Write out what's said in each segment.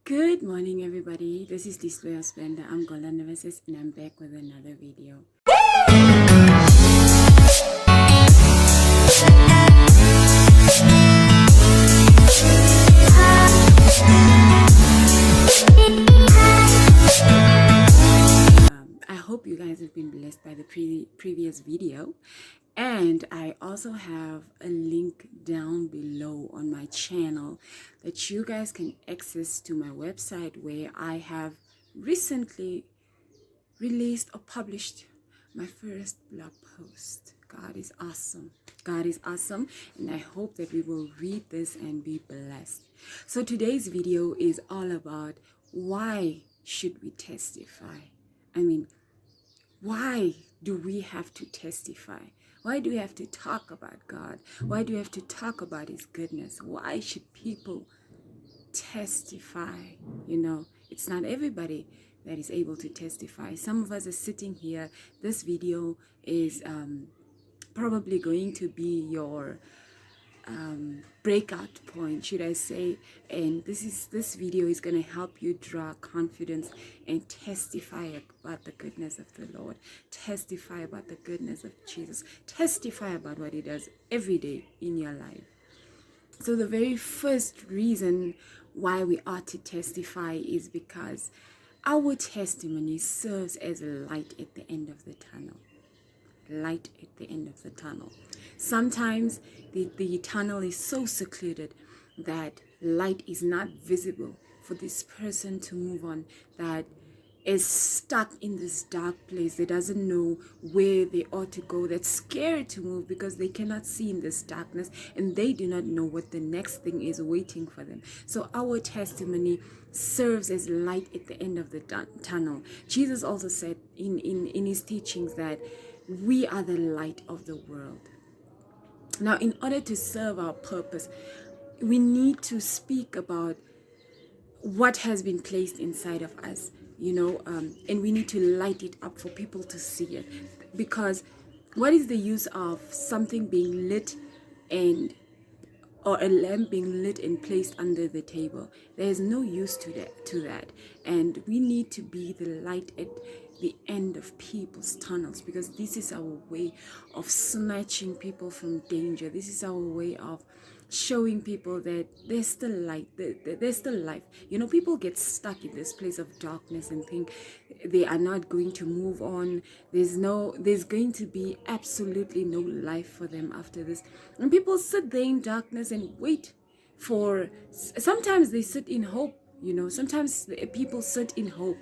Good morning, everybody. This is Display Splendor. I'm Golden Nemesis, and I'm back with another video. I hope you guys have been blessed by the previous video. And I also have a link down below on my channel that you guys can access to my website, where I have recently released or published my first blog post. God is awesome. God is awesome, and I hope that we will read this and be blessed. So today's video is all about why should we testify? Why do we have to testify? Why do we have to talk about God? Why do we have to talk about His goodness? Why should people testify? It's not everybody that is able to testify. Some of us are sitting here. This video is probably going to be your breakout point, should I say, and this video is going to help you draw confidence and testify about the goodness of the Lord, testify about the goodness of Jesus, testify about what He does every day in your life. So the very first reason why we ought to testify is because our testimony serves as a light at the end of the tunnel. Light at the end of the tunnel. Sometimes the tunnel is so secluded that light is not visible for this person to move on, that is stuck in this dark place, that doesn't know where they ought to go, that's scared to move because they cannot see in this darkness, and they do not know what the next thing is waiting for them. So our testimony serves as light at the end of the tunnel. Jesus also said in His teachings that we are the light of the world. Now, in order to serve our purpose, we need to speak about what has been placed inside of us, and we need to light it up for people to see it. Because what is the use of something being lit or a lamp being lit and placed under the table? There is no use to that. And we need to be the light at the end of people's tunnels, because this is our way of snatching people from danger. This is our way of showing people that there's still light, there's still life. People get stuck in this place of darkness and think they are not going to move on. There's going to be absolutely no life for them after this. And people sit there in darkness and wait for, sometimes they sit in hope. Sometimes people sit in hope,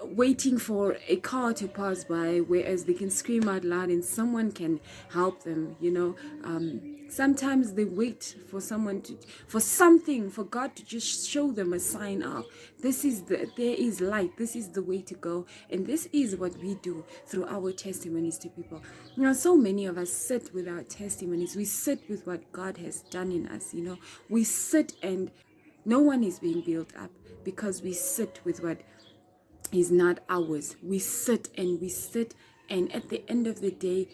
waiting for a car to pass by, whereas they can scream out loud and someone can help them. Sometimes they wait for for God to just show them a sign of there is light, this is the way to go. And this is what we do through our testimonies to people. So many of us sit with our testimonies. We sit with what God has done in us. We sit, and no one is being built up because we sit with what is not ours. We sit, and at the end of the day,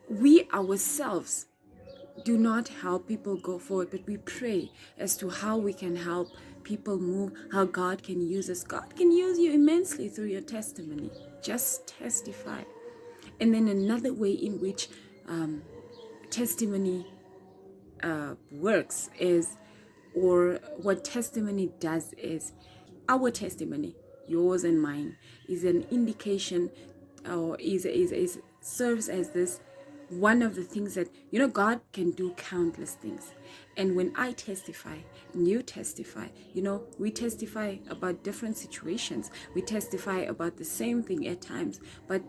we ourselves do not help people go forward, but we pray as to how we can help people move, how God can use us. God can use you immensely through your testimony. Just testify. And then another way in which testimony works is, or what testimony does is, our testimony, yours and mine, is an indication, or is serves as this one of the things that God can do countless things. And when I testify and you testify, we testify about different situations, we testify about the same thing at times, but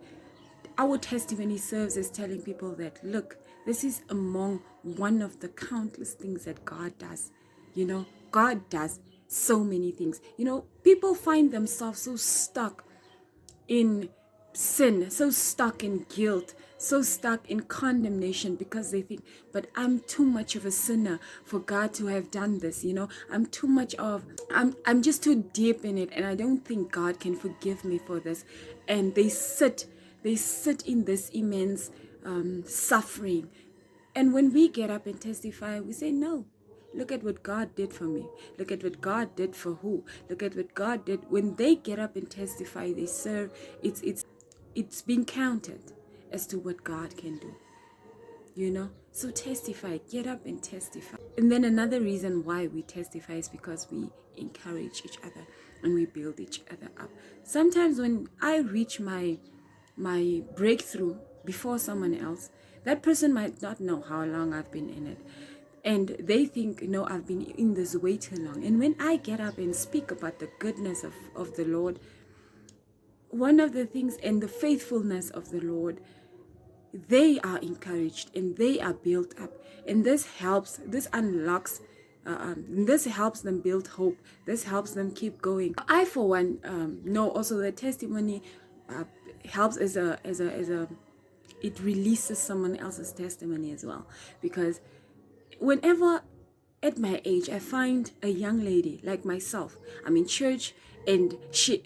our testimony serves as telling people that, look, this is among one of the countless things that God does. God does so many things. People find themselves so stuck in sin, so stuck in guilt, so stuck in condemnation, because they think, but I'm too much of a sinner for God to have done this. I'm just too deep in it, and I don't think God can forgive me for this. And they sit in this immense suffering. And when we get up and testify, we say, no, look at what God did for me. Look at what God did for who. Look at what God did. When they get up and testify, they serve. It's being counted as to what God can do. So testify, get up and testify. And then another reason why we testify is because we encourage each other and we build each other up. Sometimes when I reach my breakthrough before someone else, that person might not know how long I've been in it, and they think, no, I've been in this way too long. And when I get up and speak about the goodness of the Lord, one of the things, and the faithfulness of the Lord, they are encouraged and they are built up, and this helps them build hope. This helps them keep going. I, for one, know also that testimony helps as a it releases someone else's testimony as well, because whenever at my age I find a young lady like myself, I'm in church, and she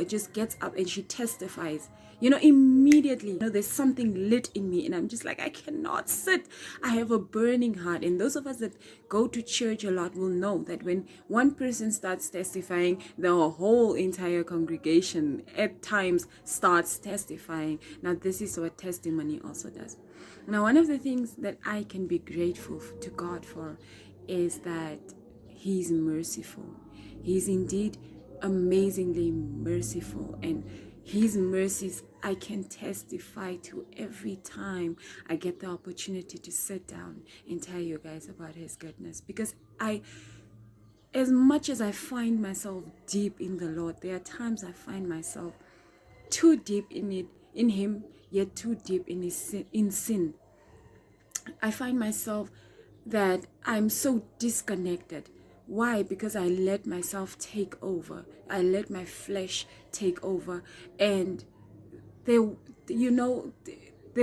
just gets up and she testifies, immediately, there's something lit in me, and I'm just like, I cannot sit. I have a burning heart. And those of us that go to church a lot will know that when one person starts testifying, the whole entire congregation at times starts testifying. Now, this is what testimony also does. Now, one of the things that I can be grateful to God for is that He's merciful. He's indeed amazingly merciful, and His mercies I can testify to every time I get the opportunity to sit down and tell you guys about His goodness. Because as much as I find myself deep in the Lord, there are times I find myself too deep in Him, yet too deep in sin. I find myself that I'm so disconnected. Why? Because I let myself take over. I let my flesh take over. And there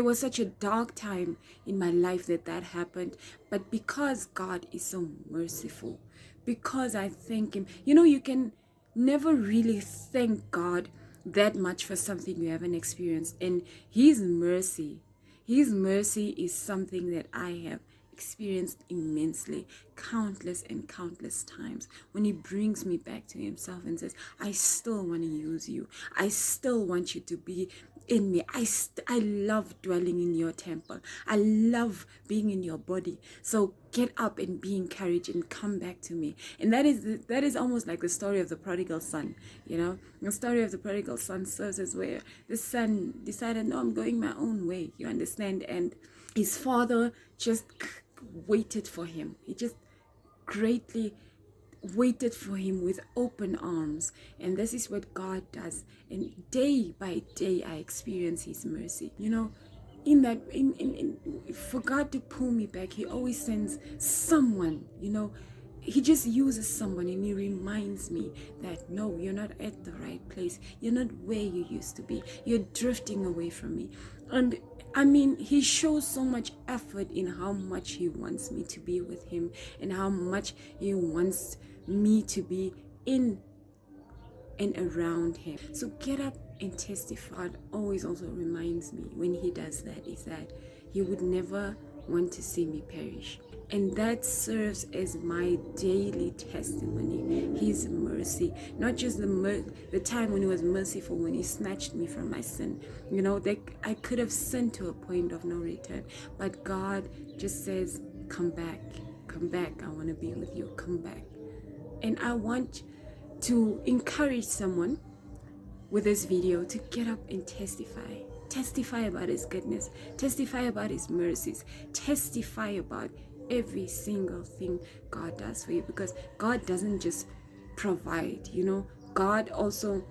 was such a dark time in my life that happened. But because God is so merciful, because I thank Him, you can never really thank God that much for something you haven't experienced. And His mercy is something that I have experienced immensely, countless and countless times, when He brings me back to Himself and says, I still want to use you. I still want you to be in me. I love dwelling in your temple. I love being in your body. So get up and be encouraged and come back to me. And that is almost like the story of the prodigal son. The story of the prodigal son serves as where the son decided, no, I'm going my own way. You understand? And his father just waited for him. He just greatly waited for him with open arms. And this is what God does. And day by day I experience His mercy. For God to pull me back, He always sends someone. He just uses someone, and He reminds me that, no, you're not at the right place. You're not where you used to be. You're drifting away from me. And He shows so much effort in how much He wants me to be with Him, and how much He wants me to be in and around Him. So get up and testify. God always also reminds me when He does that, is that He would never want to see me perish. And that serves as my daily testimony, His mercy. Not just the time when He was merciful, when He snatched me from my sin. I could have sinned to a point of no return. But God just says, come back. Come back. I want to be with you. Come back. And I want to encourage someone with this video to get up and testify. Testify about His goodness. Testify about His mercies. Testify about every single thing God does for you, because God doesn't just provide. God also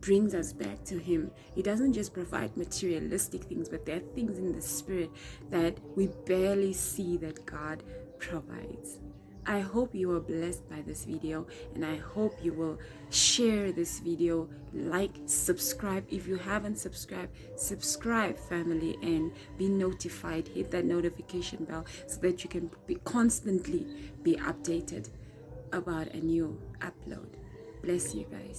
brings us back to Him. He doesn't just provide materialistic things, but there are things in the spirit that we barely see that God provides. I hope you were blessed by this video, and I hope you will share this video, like, subscribe. If you haven't subscribed, subscribe, family, and be notified. Hit that notification bell so that you can constantly be updated about a new upload. Bless you guys.